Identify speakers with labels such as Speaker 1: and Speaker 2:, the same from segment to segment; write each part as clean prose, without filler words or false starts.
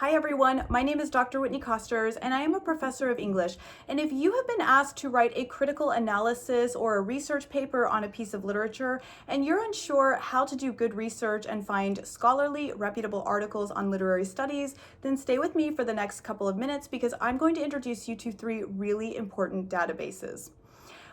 Speaker 1: Hi everyone, my name is Dr. Whitney Kosters and I am a professor of English. And if you have been asked to write a critical analysis or a research paper on a piece of literature and you're unsure how to do good research and find scholarly, reputable articles on literary studies, then stay with me for the next couple of minutes because I'm going to introduce you to three really important databases.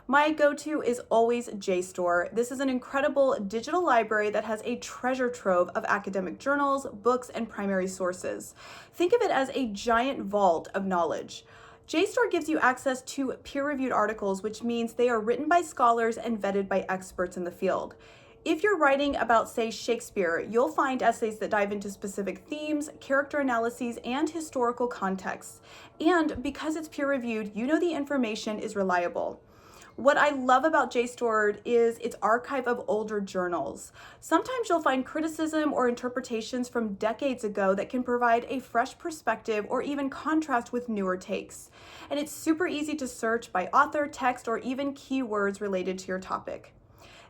Speaker 1: My go-to is always JSTOR. This is an incredible digital library that has a treasure trove of academic journals, books, and primary sources. Think of it as a giant vault of knowledge. JSTOR gives you access to peer-reviewed articles, which means they are written by scholars and vetted by experts in the field. If you're writing about, say, Shakespeare, you'll find essays that dive into specific themes, character analyses, and historical contexts. And because it's peer-reviewed, you know the information is reliable. What I love about JSTOR is its archive of older journals. Sometimes you'll find criticism or interpretations from decades ago that can provide a fresh perspective or even contrast with newer takes. And it's super easy to search by author, text, or even keywords related to your topic.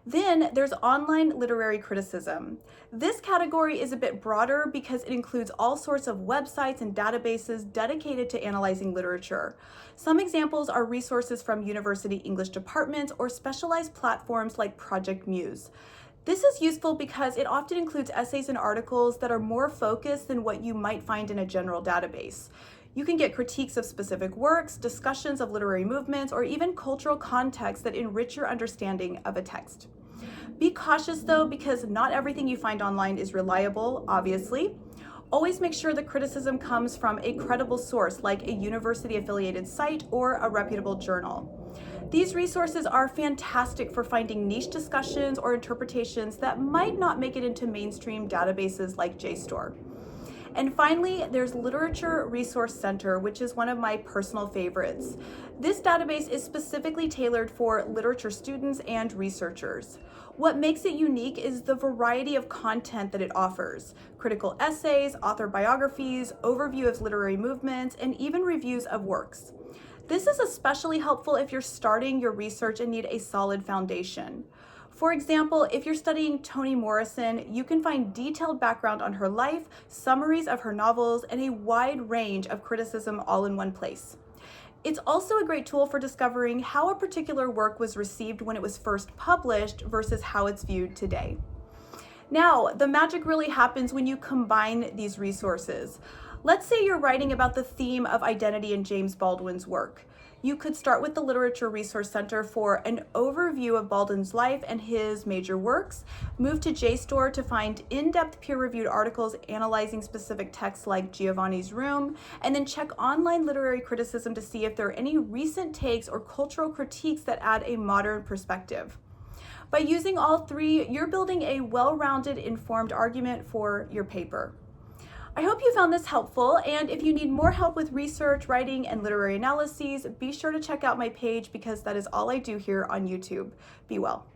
Speaker 1: Then there's online literary criticism. This category is a bit broader because it includes all sorts of websites and databases dedicated to analyzing literature. Some examples are resources from university English departments or specialized platforms like Project Muse. This is useful because it often includes essays and articles that are more focused than what you might find in a general database. You can get critiques of specific works, discussions of literary movements, or even cultural contexts that enrich your understanding of a text. Be cautious though, because not everything you find online is reliable, obviously. Always make sure the criticism comes from a credible source like a university-affiliated site or a reputable journal. These resources are fantastic for finding niche discussions or interpretations that might not make it into mainstream databases like JSTOR. And finally, there's Literature Resource Center, which is one of my personal favorites. This database is specifically tailored for literature students and researchers. What makes it unique is the variety of content that it offers: critical essays, author biographies, overview of literary movements, and even reviews of works. This is especially helpful if you're starting your research and need a solid foundation. For example, if you're studying Toni Morrison, you can find detailed background on her life, summaries of her novels, and a wide range of criticism all in one place. It's also a great tool for discovering how a particular work was received when it was first published versus how it's viewed today. Now, the magic really happens when you combine these resources. Let's say you're writing about the theme of identity in James Baldwin's work. You could start with the Literature Resource Center for an overview of Baldwin's life and his major works, move to JSTOR to find in-depth peer-reviewed articles analyzing specific texts like Giovanni's Room, and then check online literary criticism to see if there are any recent takes or cultural critiques that add a modern perspective. By using all three, you're building a well-rounded, informed argument for your paper. I hope you found this helpful, and if you need more help with research, writing, and literary analyses, be sure to check out my page because that is all I do here on YouTube. Be well.